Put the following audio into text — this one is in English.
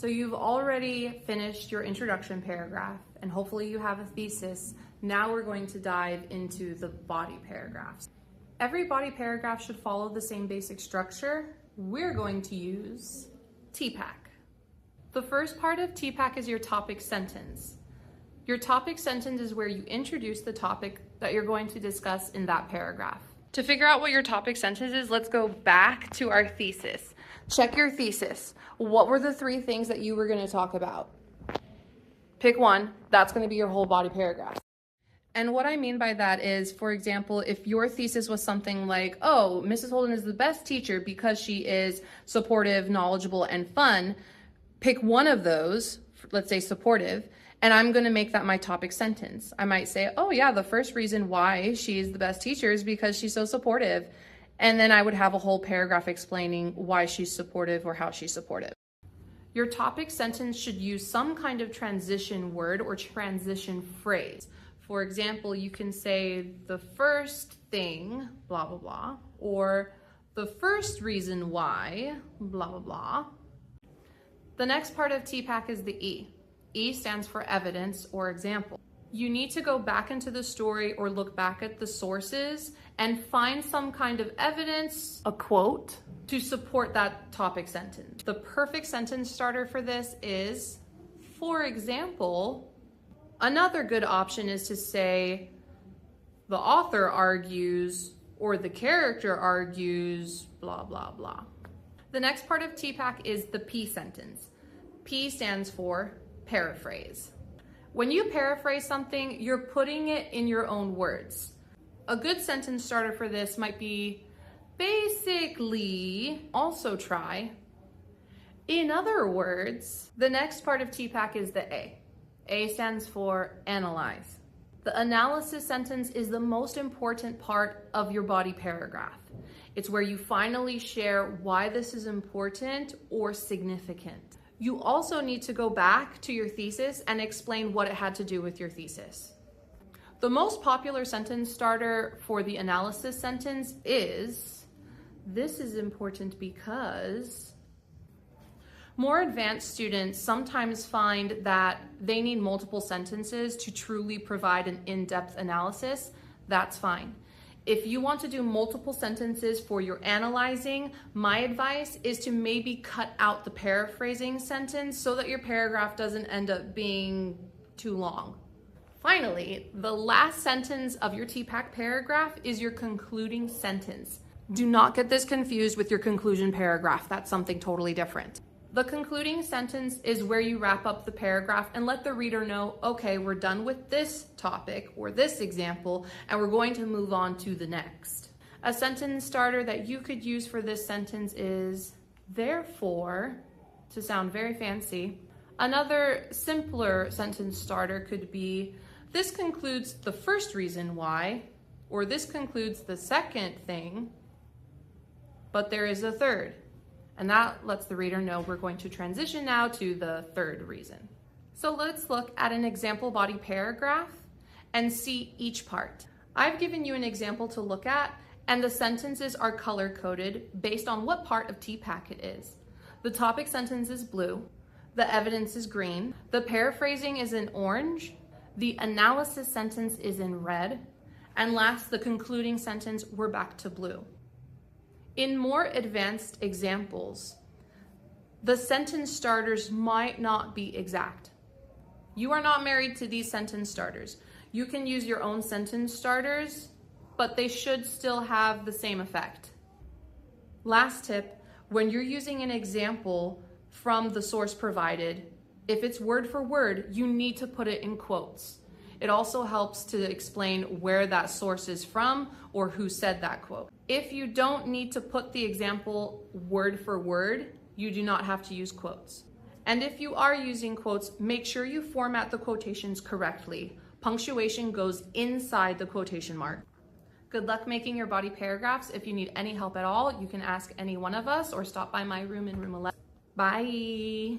So you've already finished your introduction paragraph, and hopefully you have a thesis. Now we're going to dive into the body paragraphs. Every body paragraph should follow the same basic structure. We're going to use TEPAC. The first part of TEPAC is your topic sentence. Your topic sentence is where you introduce the topic that you're going to discuss in that paragraph. To figure out what your topic sentence is, let's go back to our thesis. Check your thesis. What were the 3 things that you were going to talk about? Pick one. That's going to be your whole body paragraph. And what I mean by that is, for example, if your thesis was something like, oh, Mrs. Holden is the best teacher because she is supportive, knowledgeable, and fun, pick one of those, let's say supportive, and I'm going to make that my topic sentence. I might say, oh yeah, the first reason why she is the best teacher is because she's so supportive. And then I would have a whole paragraph explaining why she's supportive or how she's supportive. Your topic sentence should use some kind of transition word or transition phrase. For example, you can say the first thing, blah, blah, blah, or the first reason why, blah, blah, blah. The next part of TEPAC is the E. E stands for evidence or example. You need to go back into the story or look back at the sources and find some kind of evidence, a quote, to support that topic sentence. The perfect sentence starter for this is, for example, another good option is to say, the author argues, or the character argues, blah, blah, blah. The next part of TEPAC is the P sentence. P stands for paraphrase. When you paraphrase something, you're putting it in your own words. A good sentence starter for this might be, basically, also try. In other words, the next part of TEPAC is the A. A stands for analyze. The analysis sentence is the most important part of your body paragraph. It's where you finally share why this is important or significant. You also need to go back to your thesis and explain what it had to do with your thesis. The most popular sentence starter for the analysis sentence is, this is important because. More advanced students sometimes find that they need multiple sentences to truly provide an in-depth analysis. That's fine. If you want to do multiple sentences for your analyzing, my advice is to maybe cut out the paraphrasing sentence so that your paragraph doesn't end up being too long. Finally, the last sentence of your TEPAC paragraph is your concluding sentence. Do not get this confused with your conclusion paragraph. That's something totally different. The concluding sentence is where you wrap up the paragraph and let the reader know, okay, we're done with this topic or this example, and we're going to move on to the next. A sentence starter that you could use for this sentence is, therefore, to sound very fancy. Another simpler sentence starter could be, this concludes the first reason why, or this concludes the second thing, but there is a third. And that lets the reader know we're going to transition now to the third reason. So let's look at an example body paragraph and see each part. I've given you an example to look at, and the sentences are color-coded based on what part of TEPAC it is. The topic sentence is blue, the evidence is green, the paraphrasing is in orange, the analysis sentence is in red, and last, the concluding sentence, we're back to blue. In more advanced examples, the sentence starters might not be exact. You are not married to these sentence starters. You can use your own sentence starters, but they should still have the same effect. Last tip, when you're using an example from the source provided, if it's word for word, you need to put it in quotes. It also helps to explain where that source is from or who said that quote. If you don't need to put the example word for word, you do not have to use quotes. And if you are using quotes, make sure you format the quotations correctly. Punctuation goes inside the quotation mark. Good luck making your body paragraphs. If you need any help at all, you can ask any one of us or stop by my room in room 11. Bye.